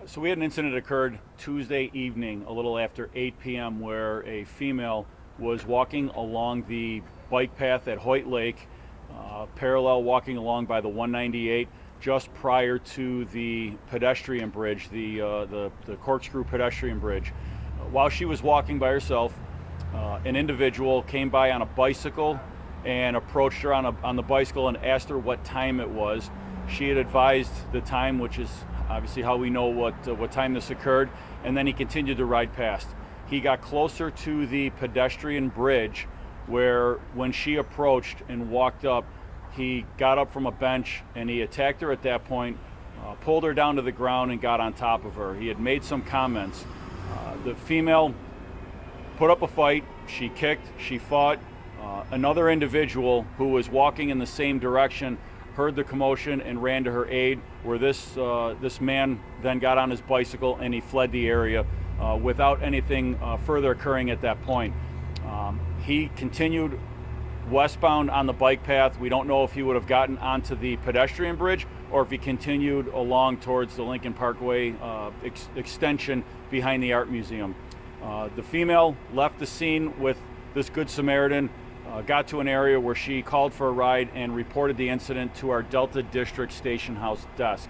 So we had an incident that occurred Tuesday evening, a little after 8 p.m., where a female was walking along the bike path at Hoyt Lake, parallel walking along by the 198, just prior to the pedestrian bridge, the corkscrew pedestrian bridge. While she was walking by herself, an individual came by on a bicycle and approached her on the bicycle and asked her what time it was. She had advised the time, which is obviously how we know what time this occurred, and then he continued to ride past. He got closer to the pedestrian bridge where, when she approached and walked up, he got up from a bench and he attacked her at that point, pulled her down to the ground and got on top of her. He had made some comments. The female put up a fight, she kicked, she fought. Another individual who was walking in the same direction heard the commotion and ran to her aid, where this man then got on his bicycle and he fled the area without anything further occurring at that point. He continued westbound on the bike path. We don't know if he would have gotten onto the pedestrian bridge or if he continued along towards the Lincoln Parkway extension behind the Art Museum. The female left the scene with this Good Samaritan, got to an area where she called for a ride and reported the incident to our Delta District Station House desk.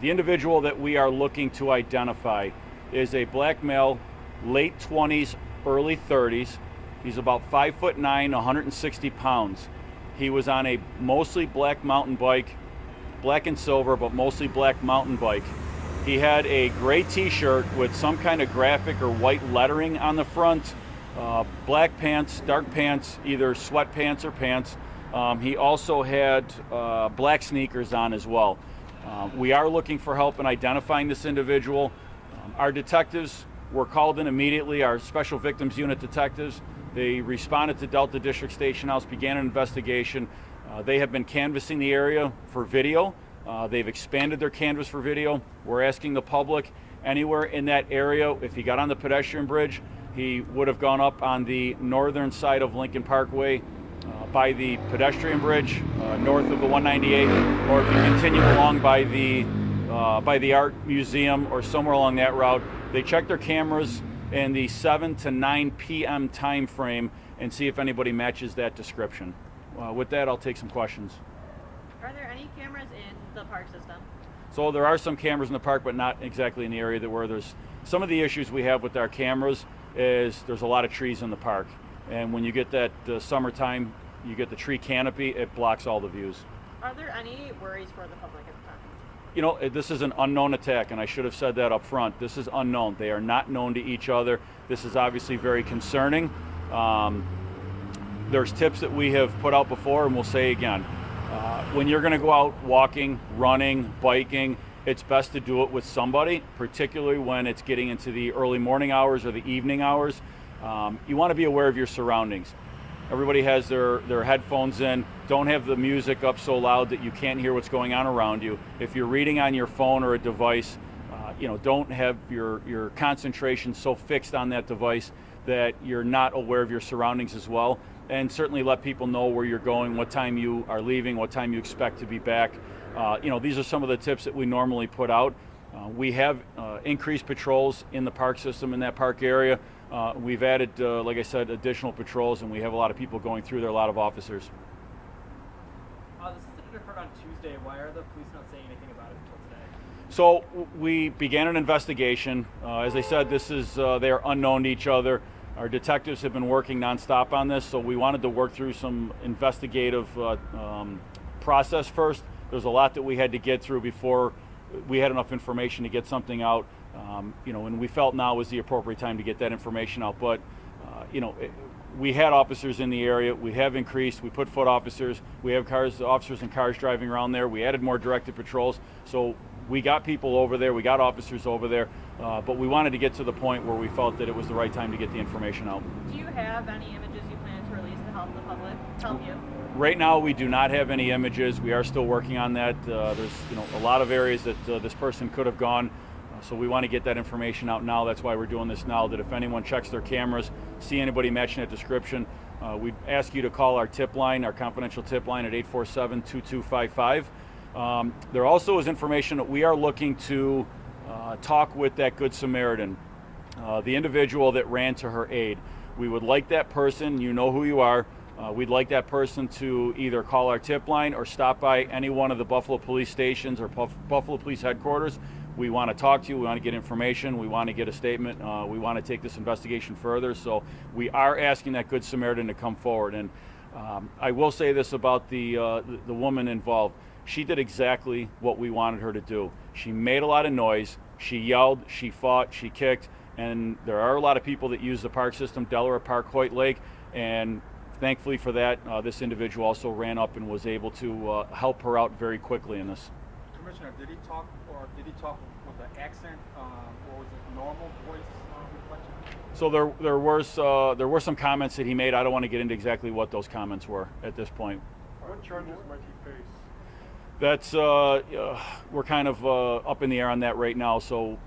The individual that we are looking to identify is a black male, late 20s, early 30s. He's about 5'9", 160 pounds. He was on a mostly black mountain bike, black and silver, but mostly black mountain bike. He had a gray t-shirt with some kind of graphic or white lettering on the front, black pants, dark pants, either sweatpants or pants. He also had black sneakers on as well. We are looking for help in identifying this individual. Our detectives were called in immediately, our Special Victims Unit detectives. They responded to Delta District Station House, began an investigation. They have been canvassing the area for video. They've expanded their canvas for video. We're asking the public, anywhere in that area, if he got on the pedestrian bridge, he would have gone up on the northern side of Lincoln Parkway by the pedestrian bridge north of the 198, or if you continue along by the Art Museum or somewhere along that route. They check their cameras in the 7 to 9 p.m. time frame and see if anybody matches that description. With that, I'll take some questions. Are there any cameras in the park system? So there are some cameras in the park, but not exactly in the area where there's some of the issues we have with our cameras is there's a lot of trees in the park. And when you get that summertime, you get the tree canopy, it blocks all the views. Are there any worries for the public at the time? You know, this is an unknown attack, and I should have said that up front. This is unknown. They are not known to each other. This is obviously very concerning. There's tips that we have put out before, and we'll say again. When you're going to go out walking, running, biking, it's best to do it with somebody, particularly when it's getting into the early morning hours or the evening hours. You want to be aware of your surroundings. Everybody has their headphones in. Don't have the music up so loud that you can't hear what's going on around you. If you're reading on your phone or a device, don't have your concentration so fixed on that device that you're not aware of your surroundings as well. And certainly let people know where you're going, what time you are leaving, what time you expect to be back. These are some of the tips that we normally put out. We have increased patrols in the park system, in that park area. We've added, like I said, additional patrols, and we have a lot of people going through there, a lot of officers. This incident occurred on Tuesday. Why are the police not saying anything about it until today? So we began an investigation. As I said, they are unknown to each other. Our detectives have been working nonstop on this, so we wanted to work through some investigative process first. There's a lot that we had to get through before we had enough information to get something out. And we felt now was the appropriate time to get that information out. But, we had officers in the area. We have increased. We put foot officers. We have officers and cars driving around there. We added more directed patrols. So we got people over there. We got officers over there. But we wanted to get to the point where we felt that it was the right time to get the information out. Do you have any images you plan to release to help the public, help you? Right now, we do not have any images. We are still working on that. There's a lot of areas that this person could have gone. So we want to get that information out now. That's why we're doing this now, that if anyone checks their cameras, see anybody matching that description, we ask you to call our tip line, our confidential tip line at 847-2255. There also is information that we are looking to talk with that Good Samaritan, the individual that ran to her aid. We would like that person, you know who you are, we'd like that person to either call our tip line or stop by any one of the Buffalo Police stations or Buffalo Police headquarters. We want to talk to you, we want to get information, we want to get a statement, we want to take this investigation further. So we are asking that Good Samaritan to come forward. And I will say this about the woman involved. She did exactly what we wanted her to do. She made a lot of noise, she yelled, she fought, she kicked, and there are a lot of people that use the park system, Delaware Park, Hoyt Lake, and thankfully for that, this individual also ran up and was able to help her out very quickly in this. Commissioner, did he talk with an accent, or was it normal voice inflection? So there were some comments that he made. I don't want to get into exactly what those comments were at this point. What charges might he face? That's we're kind of up in the air on that right now. So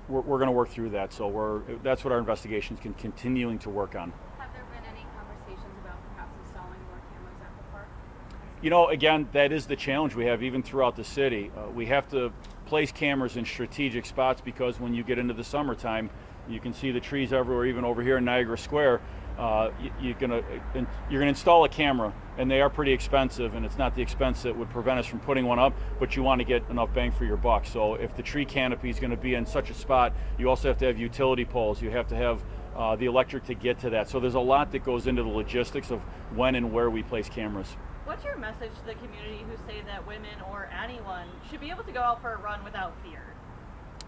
we're going to work through that. So that's what our investigations can continuing to work on. Have there been any conversations about perhaps installing more cameras at the park? You know, again, that is the challenge we have even throughout the city. We have to place cameras in strategic spots because when you get into the summertime, you can see the trees everywhere, even over here in Niagara Square. You're gonna install a camera, and they are pretty expensive, and it's not the expense that would prevent us from putting one up, but you want to get enough bang for your buck. So if the tree canopy is going to be in such a spot, you also have to have utility poles. You have to have the electric to get to that. So there's a lot that goes into the logistics of when and where we place cameras. What's your message to the community who say that women or anyone should be able to go out for a run without fear?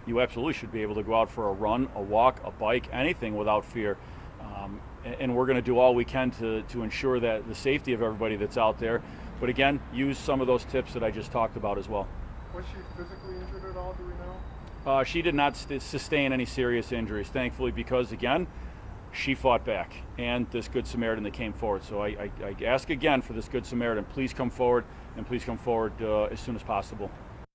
You absolutely should be able to go out for a run, a walk, a bike, anything without fear. And we're going to do all we can to ensure that the safety of everybody that's out there. But again, use some of those tips that I just talked about as well. Was she physically injured at all, do we know? She did not sustain any serious injuries, thankfully, because again, she fought back, and this Good Samaritan that came forward. So I ask again for this Good Samaritan, please come forward, and please come forward as soon as possible.